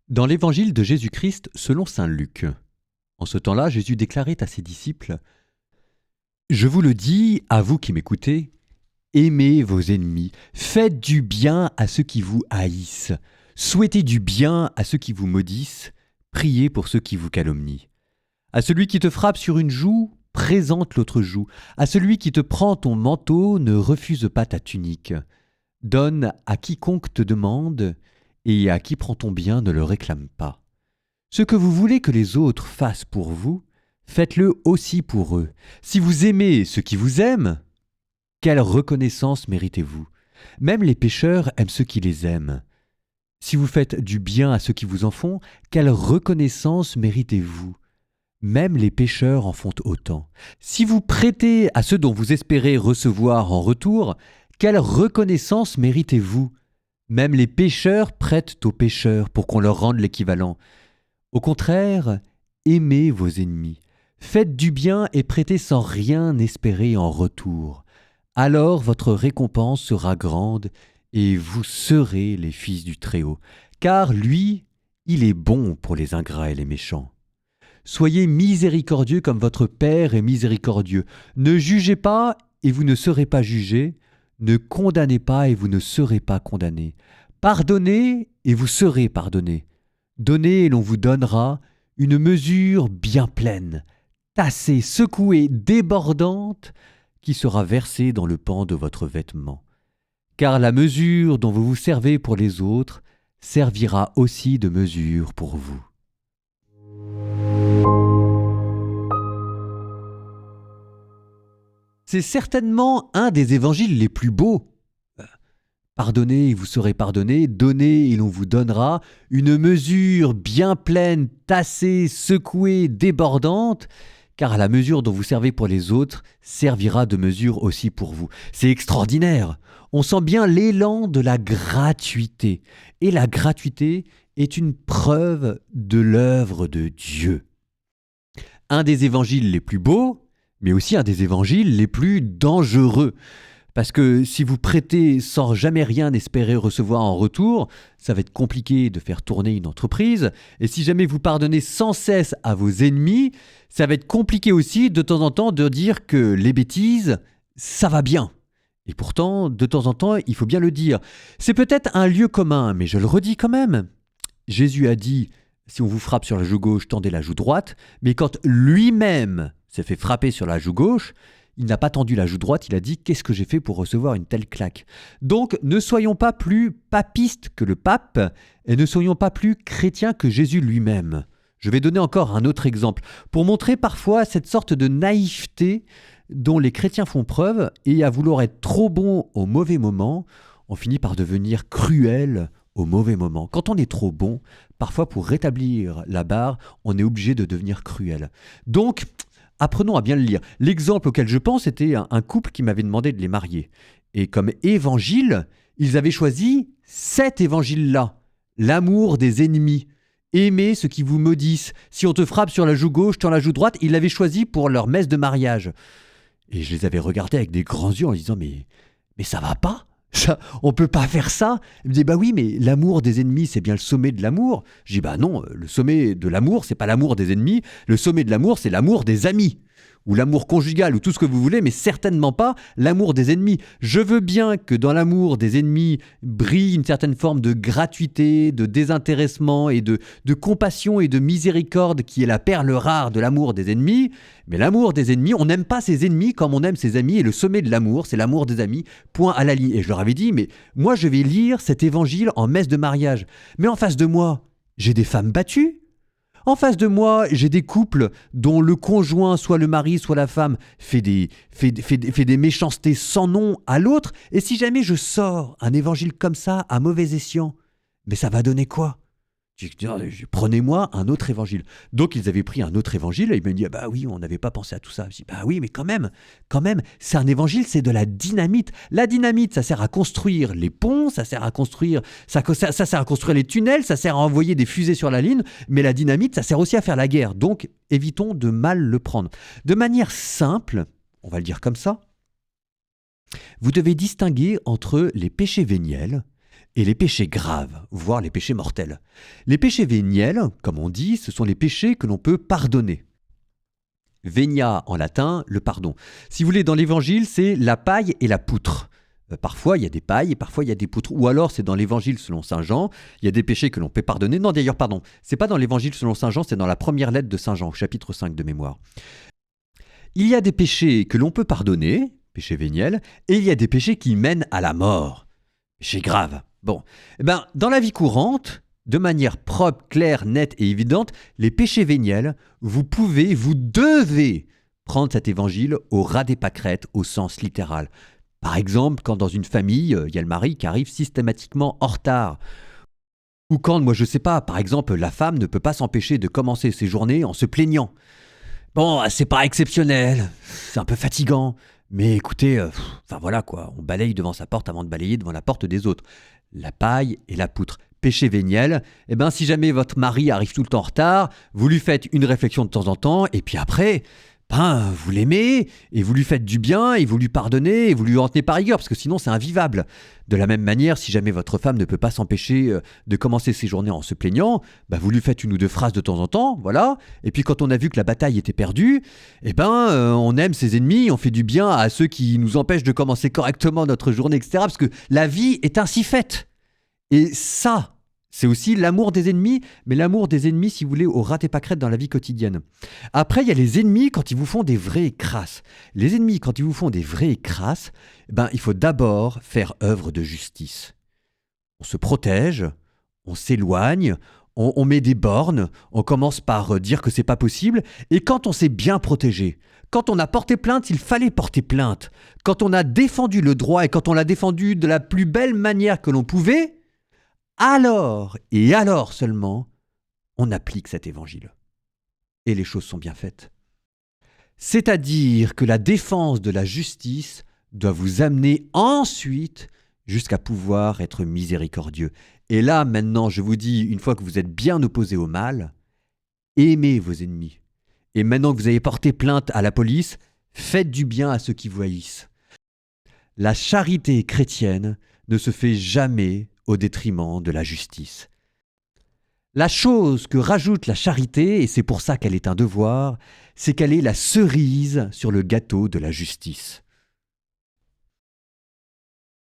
Dans l'évangile de Jésus-Christ selon saint Luc, en ce temps-là, Jésus déclarait à ses disciples : « Je vous le dis, à vous qui m'écoutez, aimez vos ennemis, faites du bien à ceux qui vous haïssent, souhaitez du bien à ceux qui vous maudissent, priez pour ceux qui vous calomnient. À celui qui te frappe sur une joue, présente l'autre joue. À celui qui te prend ton manteau, ne refuse pas ta tunique. Donne à quiconque te demande, et à qui prend ton bien, ne le réclame pas. Ce que vous voulez que les autres fassent pour vous, faites-le aussi pour eux. Si vous aimez ceux qui vous aiment, quelle reconnaissance méritez-vous ? Même les pécheurs aiment ceux qui les aiment. Si vous faites du bien à ceux qui vous en font, quelle reconnaissance méritez-vous ? Même les pécheurs en font autant. Si vous prêtez à ceux dont vous espérez recevoir en retour, quelle reconnaissance méritez-vous ? Même les pécheurs prêtent aux pécheurs pour qu'on leur rende l'équivalent. Au contraire, aimez vos ennemis. Faites du bien et prêtez sans rien espérer en retour. Alors votre récompense sera grande et vous serez les fils du Très-Haut. Car lui, il est bon pour les ingrats et les méchants. Soyez miséricordieux comme votre Père est miséricordieux. Ne jugez pas et vous ne serez pas jugés. Ne condamnez pas et vous ne serez pas condamnés. Pardonnez et vous serez pardonnés. Donnez et l'on vous donnera une mesure bien pleine, tassée, secouée, débordante, qui sera versée dans le pan de votre vêtement. Car la mesure dont vous vous servez pour les autres servira aussi de mesure pour vous. C'est certainement un des évangiles les plus beaux. Pardonnez et vous serez pardonnés, donnez et l'on vous donnera une mesure bien pleine, tassée, secouée, débordante, car la mesure dont vous servez pour les autres servira de mesure aussi pour vous. C'est extraordinaire. On sent bien l'élan de la gratuité. Et la gratuité est une preuve de l'œuvre de Dieu. Un des évangiles les plus beaux, mais aussi un des évangiles les plus dangereux. Parce que si vous prêtez sans jamais rien espérer recevoir en retour, ça va être compliqué de faire tourner une entreprise. Et si jamais vous pardonnez sans cesse à vos ennemis, ça va être compliqué aussi de temps en temps de dire que les bêtises, ça va bien. Et pourtant, de temps en temps, il faut bien le dire. C'est peut-être un lieu commun, mais je le redis quand même. Jésus a dit, si on vous frappe sur la joue gauche, tendez la joue droite. Mais quand lui-même s'est fait frapper sur la joue gauche, il n'a pas tendu la joue droite, il a dit « Qu'est-ce que j'ai fait pour recevoir une telle claque ?» Donc, ne soyons pas plus papistes que le pape et ne soyons pas plus chrétiens que Jésus lui-même. Je vais donner encore un autre exemple pour montrer parfois cette sorte de naïveté dont les chrétiens font preuve et à vouloir être trop bon au mauvais moment, on finit par devenir cruel au mauvais moment. Quand on est trop bon, parfois pour rétablir la barre, on est obligé de devenir cruel. Donc, apprenons à bien le lire. L'exemple auquel je pense était un couple qui m'avait demandé de les marier. Et comme évangile, ils avaient choisi cet évangile-là. L'amour des ennemis. Aimez ceux qui vous maudissent. Si on te frappe sur la joue gauche, tends la joue droite. Ils l'avaient choisi pour leur messe de mariage. Et je les avais regardés avec des grands yeux en disant « Mais ça va pas ? Ça, on peut pas faire ça ?» Ils me disaient « Bah oui, mais l'amour des ennemis, c'est bien le sommet de l'amour. » Je dis « Bah non, le sommet de l'amour, c'est pas l'amour des ennemis. Le sommet de l'amour, c'est l'amour des amis. » Ou l'amour conjugal, ou tout ce que vous voulez, mais certainement pas l'amour des ennemis. Je veux bien que dans l'amour des ennemis brille une certaine forme de gratuité, de désintéressement et de compassion et de miséricorde qui est la perle rare de l'amour des ennemis. Mais l'amour des ennemis, on n'aime pas ses ennemis comme on aime ses amis, et le sommet de l'amour, c'est l'amour des amis, point à la ligne. Et je leur avais dit, mais moi je vais lire cet évangile en messe de mariage. Mais en face de moi, j'ai des femmes battues. En face de moi, j'ai des couples dont le conjoint, soit le mari, soit la femme, fait des méchancetés sans nom à l'autre. Et si jamais je sors un évangile comme ça à mauvais escient, mais ça va donner quoi ? Prenez-moi un autre évangile. Donc ils avaient pris un autre évangile et ils me dit bah oui, on n'avait pas pensé à tout ça. Je dis bah oui, mais quand même, c'est un évangile, c'est de la dynamite. La dynamite, ça sert à construire les ponts, ça sert à construire, ça sert à construire les tunnels, ça sert à envoyer des fusées sur la ligne, mais la dynamite, ça sert aussi à faire la guerre. Donc évitons de mal le prendre. De manière simple, on va le dire comme ça, vous devez distinguer entre les péchés véniels et les péchés graves, voire les péchés mortels. Les péchés véniels, comme on dit, ce sont les péchés que l'on peut pardonner. Venia en latin, le pardon. Si vous voulez, dans l'évangile, c'est la paille et la poutre. Parfois, il y a des pailles et parfois, il y a des poutres. Ou alors, c'est dans l'évangile selon saint Jean, il y a des péchés que l'on peut pardonner. Non, d'ailleurs, pardon, c'est pas dans l'évangile selon saint Jean, c'est dans la première lettre de saint Jean, chapitre 5 de mémoire. Il y a des péchés que l'on peut pardonner, péchés véniels, et il y a des péchés qui mènent à la mort, péchés graves. Bon, dans la vie courante, de manière propre, claire, nette et évidente, les péchés véniels, vous devez prendre cet évangile au ras des pâquerettes, au sens littéral. Par exemple, quand dans une famille, il y a le mari qui arrive systématiquement en retard. Ou quand, moi je sais pas, par exemple, la femme ne peut pas s'empêcher de commencer ses journées en se plaignant. Bon, c'est pas exceptionnel, c'est un peu fatigant, mais écoutez, voilà quoi, on balaye devant sa porte avant de balayer devant la porte des autres. La paille et la poutre. Péché véniel, si jamais votre mari arrive tout le temps en retard, vous lui faites une réflexion de temps en temps, et puis après, vous l'aimez, et vous lui faites du bien, et vous lui pardonnez, et vous lui en tenez par rigueur, parce que sinon c'est invivable. De la même manière, si jamais votre femme ne peut pas s'empêcher de commencer ses journées en se plaignant, vous lui faites une ou deux phrases de temps en temps, voilà, et puis quand on a vu que la bataille était perdue, on aime ses ennemis, on fait du bien à ceux qui nous empêchent de commencer correctement notre journée, etc., parce que la vie est ainsi faite. Et ça, c'est aussi l'amour des ennemis, mais l'amour des ennemis, si vous voulez, au ras et pâquerettes dans la vie quotidienne. Après, il y a les ennemis quand ils vous font des vraies crasses. Les ennemis, quand ils vous font des vraies crasses, il faut d'abord faire œuvre de justice. On se protège, on s'éloigne, on met des bornes, on commence par dire que c'est pas possible, et quand on s'est bien protégé, quand on a porté plainte, il fallait porter plainte, quand on a défendu le droit et quand on l'a défendu de la plus belle manière que l'on pouvait, alors, et alors seulement, on applique cet évangile. Et les choses sont bien faites. C'est-à-dire que la défense de la justice doit vous amener ensuite jusqu'à pouvoir être miséricordieux. Et là, maintenant, je vous dis, une fois que vous êtes bien opposé au mal, aimez vos ennemis. Et maintenant que vous avez porté plainte à la police, faites du bien à ceux qui vous haïssent. La charité chrétienne ne se fait jamais au détriment de la justice. La chose que rajoute la charité, et c'est pour ça qu'elle est un devoir, c'est qu'elle est la cerise sur le gâteau de la justice.